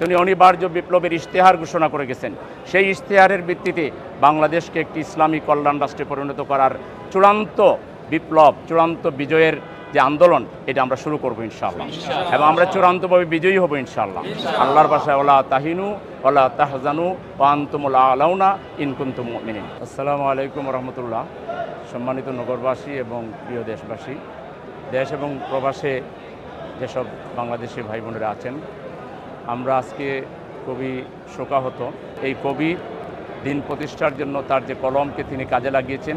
তিনি অনিবার্য বিপ্লবের ইশতেহার ঘোষণা করে গেছেন। সেই ইশতেহারের ভিত্তিতে বাংলাদেশকে একটি ইসলামী কল্যাণ রাষ্ট্রে পরিণত করার চূড়ান্ত বিপ্লব, চূড়ান্ত বিজয়ের যে আন্দোলন, এটা আমরা শুরু করবো ইনশাআল্লাহ, এবং আমরা চূড়ান্তভাবে বিজয়ী হব ইনশাআল্লাহ। আল্লাহর ভাষায় ওয়ালা তাহিনু ওয়ালা তাহজানু ওয়া আনতুমুল আলাউনা ইন কুনতুম মুমিনিন। আসসালামু আলাইকুম রহমতুল্লাহ। সম্মানিত নগরবাসী এবং প্রিয় দেশবাসী, দেশ এবং প্রবাসে যেসব বাংলাদেশি ভাই বোনেরা আছেন, আমরা আজকে খুবই শোকাহত। এই কবি দিন প্রতিষ্ঠার জন্য তার যে কলমকে তিনি কাজে লাগিয়েছেন,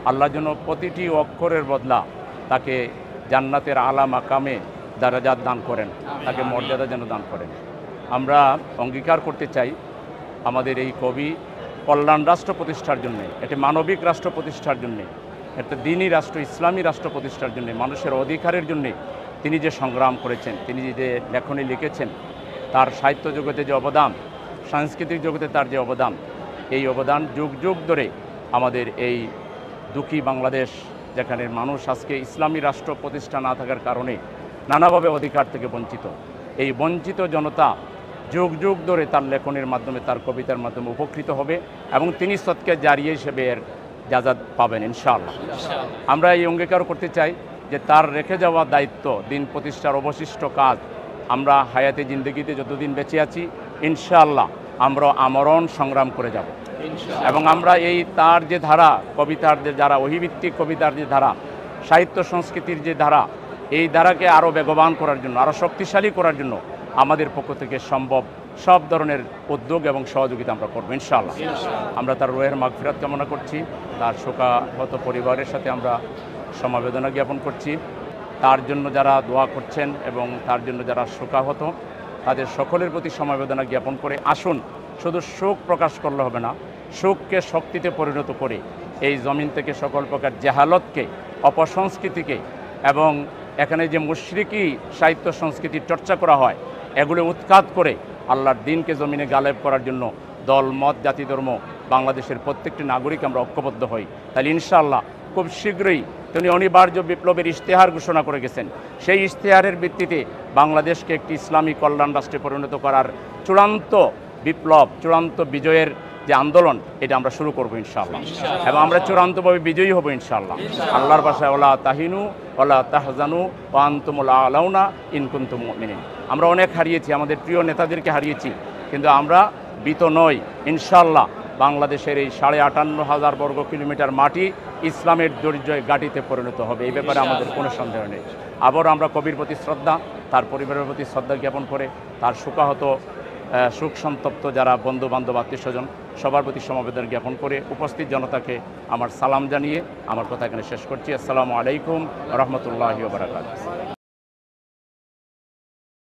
আল্লাহর জন্য প্রতিটি অক্ষরের বদলা তাকে জান্নাতের আলা মাকামে দারাজাত দান করেন, তাকে মর্যাদা যেন দান করেন। আমরা অঙ্গীকার করতে চাই আমাদের এই কবি কল্যাণ রাষ্ট্র প্রতিষ্ঠার জন্যে, একটি মানবিক রাষ্ট্র প্রতিষ্ঠার জন্যে, একটা দ্বীনি রাষ্ট্র, ইসলামী রাষ্ট্র প্রতিষ্ঠার জন্যে, মানুষের অধিকারের জন্যে তিনি যে সংগ্রাম করেছেন, তিনি যে লেখনী লিখেছেন, তার সাহিত্য জগতে যে অবদান, সাংস্কৃতিক জগতে তার যে অবদান, এই অবদান যুগ যুগ ধরে আমাদের এই দুঃখী বাংলাদেশ, যেখানে মানুষ আজকে ইসলামী রাষ্ট্র প্রতিষ্ঠা না থাকার কারণে নানাভাবে অধিকার থেকে বঞ্চিত, এই বঞ্চিত জনতা যুগ যুগ ধরে তার লেখনের মাধ্যমে, তার কবিতার মাধ্যমে উপকৃত হবে এবং তিনি সৎকে জারিয়ে হিসেবে এর জাযাত পাবেন ইনশাআল্লাহ। আমরা এই অঙ্গীকার করতে চাই যে তার রেখে যাওয়া দায়িত্ব, দিন প্রতিষ্ঠার অবশিষ্ট কাজ, আমরা হায়াতে জিন্দগিতে যতদিন বেঁচে আছি ইনশাআল্লাহ আমরা আমরণ সংগ্রাম করে যাব, এবং আমরা এই তার যে ধারা, কবিতার যে ধারা, ওহীভিত্তিক কবিতার যে ধারা, সাহিত্য সংস্কৃতির যে ধারা, এই ধারাকে আরও বেগবান করার জন্য, আরও শক্তিশালী করার জন্য আমাদের পক্ষ থেকে সম্ভব সব ধরনের উদ্যোগ এবং সহযোগিতা আমরা করবো ইনশাআল্লাহ। আমরা তার রুহের মাগফিরাত কামনা করছি, তার শোকাহত পরিবারের সাথে আমরা সমবেদনা জ্ঞাপন করছি। তার জন্য যারা দোয়া করছেন এবং তার জন্য যারা শোকাহত, তাদের সকলের প্রতি সমবেদনা জ্ঞাপন করে আসুন, শুধু শোক প্রকাশ করলে হবে না, শোককে শক্তিতে পরিণত করে এই জমিন থেকে সকল প্রকার জাহালতকে, অপসংস্কৃতিকে এবং এখানে যে মুশরিকি সাহিত্য সংস্কৃতির চর্চা করা হয়, এগুলো উৎখাত করে আল্লাহর দ্বীনকে জমিনে গালেব করার জন্য দল, মত, জাতি, ধর্ম, বাংলাদেশের প্রত্যেকটি নাগরিক আমরা ঐক্যবদ্ধ হই। তাহলে ইনশাআল্লাহ খুব শীঘ্রই তিনি অনিবার্য বিপ্লবের ইশতেহার ঘোষণা করে গেছেন। সেই ইশতেহারের ভিত্তিতে বাংলাদেশকে একটি ইসলামী কল্যাণ রাষ্ট্রে পরিণত করার চূড়ান্ত বিপ্লব, চূড়ান্ত বিজয়ের যে আন্দোলন, এটা আমরা শুরু করবো ইনশাআল্লাহ, এবং আমরা চূড়ান্তভাবে বিজয়ী হব ইনশাআল্লাহ। আল্লাহর ভাষায় ওয়ালা তাহিনু ওয়ালা তাহজানু ওয়া আনতুমুল আলাউনা ইন কুনতুম মুমিনিন। আমরা অনেক হারিয়েছি, আমাদের প্রিয় নেতাদেরকে হারিয়েছি, কিন্তু আমরা ভীত নই ইনশাআল্লাহ। বাংলাদেশের এই 58,500 বর্গ কিলোমিটার মাটি ইসলামের দুর্জয় ঘাঁটিতে পরিণত হবে, এই ব্যাপারে আমাদের কোনো সন্দেহ নেই। আবার আমরা কবির প্রতি শ্রদ্ধা, তার পরিবারের প্রতি শ্রদ্ধা জ্ঞাপন করে তার শোকাহত, শোক সন্তপ্ত যারা বন্ধু বান্ধব, আত্মীয় স্বজন, সবার প্রতি সমবেদনা জ্ঞাপন করে উপস্থিত জনতাকে আমার সালাম জানিয়ে আমার কথা এখানে শেষ করছি। আসসালামু আলাইকুম রহমতুল্লাহি ওয়া বারাকাতুহু।